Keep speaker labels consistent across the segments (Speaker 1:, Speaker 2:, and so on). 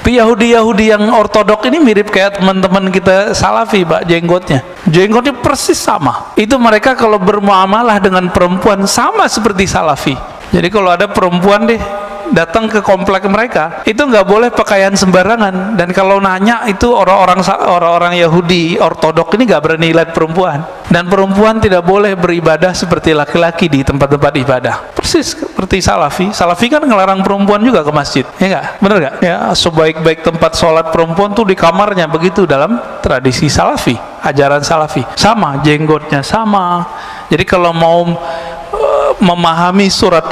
Speaker 1: Tapi Yahudi yang ortodok ini mirip kayak teman-teman kita Salafi, Pak, jenggotnya persis sama. Itu mereka kalau bermuamalah dengan perempuan sama seperti Salafi. Jadi kalau ada perempuan datang ke komplek mereka, itu nggak boleh pakaian sembarangan. Dan kalau nanya itu orang-orang Yahudi ortodok ini nggak berani lihat perempuan. Dan perempuan tidak boleh beribadah seperti laki-laki di tempat-tempat ibadah. Persis seperti Salafi. Salafi kan ngelarang perempuan juga ke masjid, ya nggak? Bener nggak? Ya, sebaik-baik tempat sholat perempuan tuh di kamarnya, begitu dalam tradisi Salafi, ajaran Salafi. Sama, jenggotnya sama. Jadi kalau mau memahami surat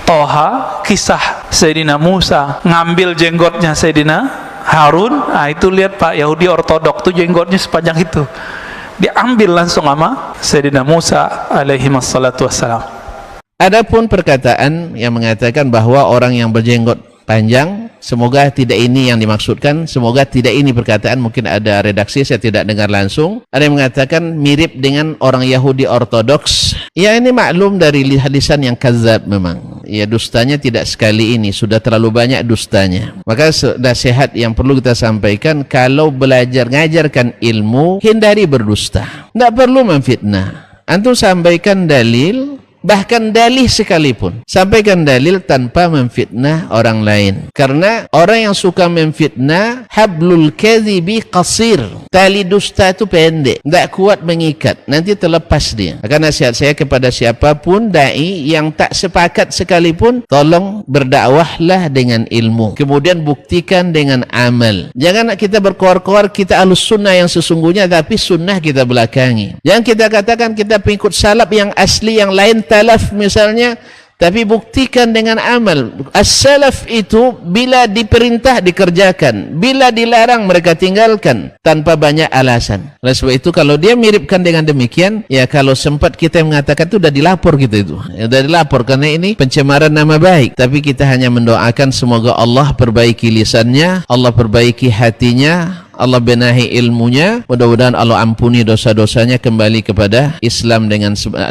Speaker 1: Toha, kisah Sayyidina Musa ngambil jenggotnya Sayyidina Harun, nah itu lihat Pak, Yahudi ortodok tuh jenggotnya sepanjang itu, diambil langsung sama Sayyidina Musa alaihi wassalatu wassalam.
Speaker 2: Adapun perkataan yang mengatakan bahwa orang yang berjenggot panjang, semoga tidak ini yang dimaksudkan, semoga tidak ini perkataan, mungkin ada redaksi saya tidak dengar langsung. Ada yang mengatakan mirip dengan orang Yahudi ortodoks. Ya, ini maklum dari hadisan yang kadzab memang. Ya, dustanya tidak sekali ini, sudah terlalu banyak dustanya. Maka nasihat yang perlu kita sampaikan, kalau belajar ngajarkan ilmu, hindari berdusta. Tidak perlu memfitnah. Antum sampaikan dalil, bahkan dalih sekalipun, sampaikan dalil tanpa memfitnah orang lain. Karena orang yang suka memfitnah, hablul kadhibi qasir, tali dusta itu pendek, tidak kuat mengikat, nanti terlepas dia. Maka nasihat saya kepada siapapun dai yang tak sepakat sekalipun, tolong berdakwahlah dengan ilmu, kemudian buktikan dengan amal. Jangan kita berkoar-koar kita ahlus sunnah yang sesungguhnya, tapi sunnah kita belakangi. Jangan kita katakan kita pengikut salaf yang asli, yang lain talaf misalnya, tapi buktikan dengan amal. As-salaf itu bila diperintah dikerjakan, bila dilarang mereka tinggalkan tanpa banyak alasan. Oleh sebab itu kalau dia miripkan dengan demikian, ya kalau sempat kita mengatakan itu sudah dilapor gitu itu. Ya, sudah dilapor karena ini pencemaran nama baik. Tapi kita hanya mendoakan semoga Allah perbaiki lisannya, Allah perbaiki hatinya, Allah benahi ilmunya, mudah-mudahan Allah ampuni dosa-dosanya, kembali kepada Islam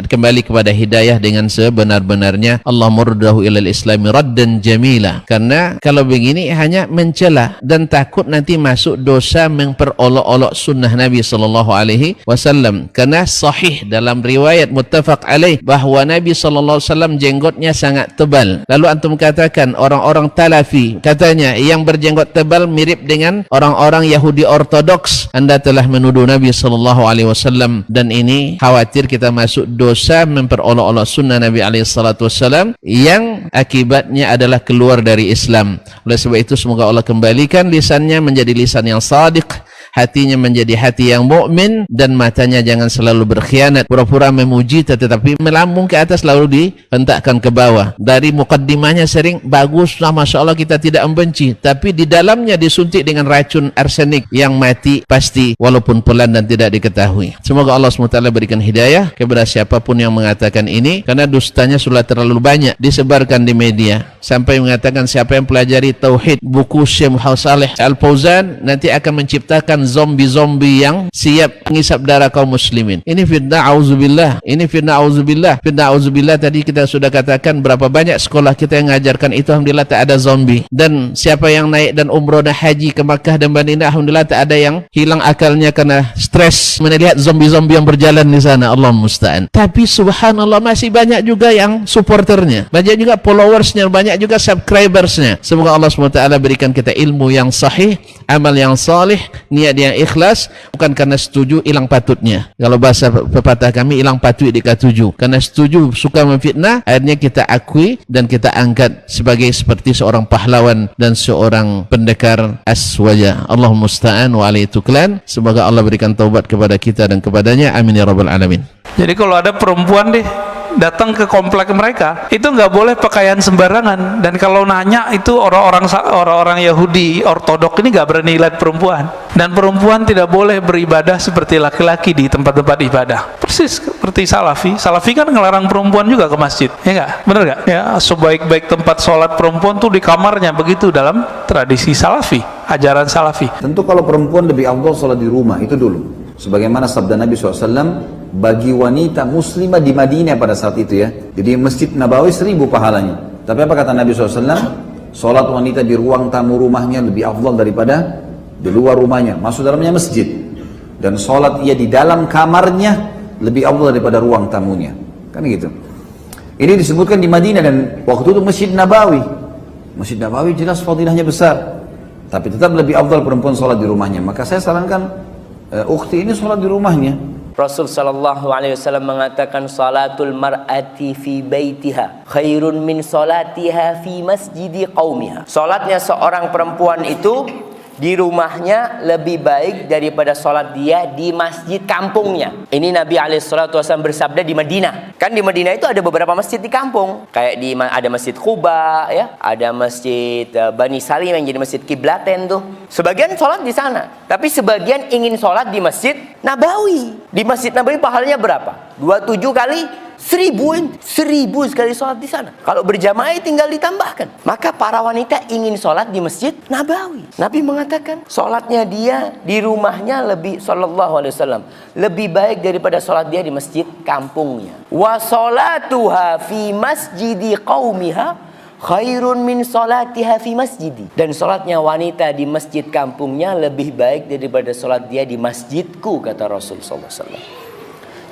Speaker 2: kembali kepada hidayah dengan sebenar-benarnya. Allah murdahu ilal islami raddan jamila. Karena kalau begini hanya mencela dan takut nanti masuk dosa memperolok-olok sunnah Nabi sallallahu alaihi wasallam. Karena sahih dalam riwayat muttafaq alaih bahwa Nabi sallallahu alaihi wasallam jenggotnya sangat tebal. Lalu antum katakan orang-orang Talafi katanya yang berjenggot tebal mirip dengan orang-orang Yahudi ortodoks. Anda telah menuduh Nabi sallallahu alaihi wasallam, dan ini khawatir kita masuk dosa memperolok-olok sunnah Nabi alaihi salatu wasallam yang akibatnya adalah keluar dari Islam. Oleh sebab itu semoga Allah kembalikan lisannya menjadi lisan yang shadiq, hatinya menjadi hati yang mukmin, dan matanya jangan selalu berkhianat, pura-pura memuji tetapi melambung ke atas lalu dihentakkan ke bawah. Dari mukaddimahnya sering bagus, masya Allah kita tidak membenci, tapi di dalamnya disuntik dengan racun arsenik yang mati pasti walaupun pelan dan tidak diketahui. Semoga Allah SWT berikan hidayah kepada siapapun yang mengatakan ini, karena dustanya sudah terlalu banyak disebarkan di media sampai mengatakan siapa yang pelajari tauhid buku Syekh Muhammad Saleh Al-Fauzan nanti akan menciptakan zombie-zombie yang siap mengisap darah kaum muslimin. Ini fitnah, auzubillah. Ini fitnah, auzubillah. Fitnah, auzubillah. Tadi kita sudah katakan berapa banyak sekolah kita yang mengajarkan itu, alhamdulillah tak ada zombie. Dan siapa yang naik dan umroh dan haji ke Makkah dan Madinah, alhamdulillah tak ada yang hilang akalnya karena stres melihat zombie-zombie yang berjalan di sana. Allah musta'an. Tapi subhanallah masih banyak juga yang supporternya, banyak juga followersnya, banyak juga subscribersnya. Semoga Allah SWT berikan kita ilmu yang sahih, amal yang salih, niat yang ikhlas, bukan karena setuju hilang patutnya. Kalau bahasa pepatah kami, hilang patut dikatuju. Karena setuju suka memfitnah, akhirnya kita akui dan kita angkat sebagai seperti seorang pahlawan dan seorang pendekar aswaja. Allah musta'an wa alaihi tuklan. Semoga Allah berikan taubat kepada kita dan kepadanya. Amin ya rabbal alamin.
Speaker 1: Jadi kalau ada perempuan datang ke komplek mereka, itu nggak boleh pakaian sembarangan. Dan kalau nanya itu orang-orang Yahudi ortodok ini nggak berani lihat perempuan. Dan perempuan tidak boleh beribadah seperti laki-laki di tempat-tempat ibadah. Persis seperti Salafi. Salafi kan ngelarang perempuan juga ke masjid, ya nggak? Bener nggak? Ya, sebaik-baik tempat sholat perempuan tuh di kamarnya, begitu dalam tradisi Salafi, ajaran Salafi.
Speaker 3: Tentu kalau perempuan lebih afdal sholat di rumah, itu dulu. Sebagaimana sabda Nabi SAW bagi wanita muslimah di Madinah pada saat itu ya. Jadi Masjid Nabawi 1000 pahalanya. Tapi apa kata Nabi SAW? Sholat wanita di ruang tamu rumahnya lebih afdal daripada di luar rumahnya, masuk dalamnya masjid. Dan sholat ia di dalam kamarnya lebih afdal daripada ruang tamunya. Kan gitu. Ini disebutkan di Madinah dan waktu itu Masjid Nabawi. Masjid Nabawi jelas fadilahnya besar. Tapi tetap lebih afdal perempuan sholat di rumahnya. Maka saya sarankan ukhti ini sholat di rumahnya.
Speaker 4: Rasul sallallahu alaihi wasallam mengatakan salatul mar'ati fi baitiha khairun min salatiha fi masjidi qaumiha. Salatnya seorang perempuan itu di rumahnya lebih baik daripada salat dia di masjid kampungnya. Ini Nabi alaihi salatu wasallam bersabda di Madinah. Kan di Madinah itu ada beberapa masjid di kampung. Kayak ada Masjid Quba ya, ada Masjid Bani Salim yang jadi masjid kiblaten tuh. Sebagian sholat di sana, tapi sebagian ingin sholat di Masjid Nabawi. Di Masjid Nabawi pahalanya berapa? 27 kali 1000 sekali sholat di sana. Kalau berjamaah tinggal ditambahkan. Maka para wanita ingin sholat di Masjid Nabawi. Nabi mengatakan sholatnya dia di rumahnya lebih sallallahu alaihi wasallam lebih baik daripada sholat dia di masjid kampungnya. Wa sholatuha fi masjidi qaumiha khairun min salatiha fi masjidi. Dan sholatnya wanita di masjid kampungnya lebih baik daripada sholat dia di masjidku, kata Rasul sallallahu alaihi wasallam.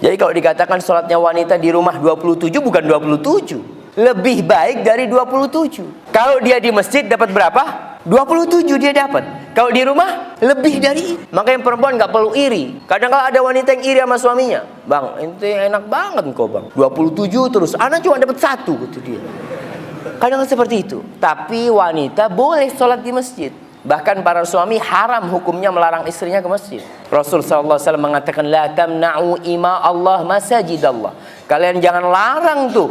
Speaker 4: Jadi kalau dikatakan sholatnya wanita di rumah 27 bukan 27, lebih baik dari 27. Kalau dia di masjid dapat berapa? 27 dia dapat. Kalau di rumah lebih dari itu. Makanya perempuan nggak perlu iri. Kadang-kadang ada wanita yang iri sama suaminya. Bang, itu enak banget kok bang. 27 terus, anak cuma dapat 1 gitu dia. Kadang-kadang seperti itu. Tapi wanita boleh sholat di masjid. Bahkan para suami haram hukumnya melarang istrinya ke masjid. Rasul sallallahu alaihi wasallam mengatakan la tamna'u ima Allah masajidallah. Kalian jangan larang tuh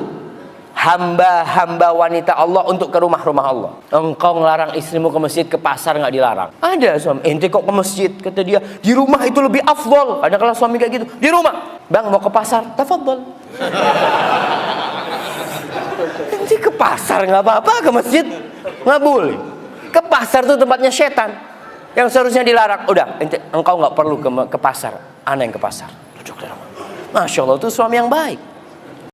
Speaker 4: hamba-hamba wanita Allah untuk ke rumah-rumah Allah. Engkau ngelarang istrimu ke masjid, ke pasar nggak dilarang. Ada suami, ente kok ke masjid, kata dia. Di rumah itu lebih afdol. Ada kalau suami kayak gitu. Di rumah, bang mau ke pasar, tafadhol. Ente ke pasar nggak apa-apa, ke masjid nggak boleh. Ke pasar itu tempatnya setan yang seharusnya dilarang. Udah, engkau nggak perlu ke pasar, ana yang ke pasar. Masya Allah, itu suami yang baik.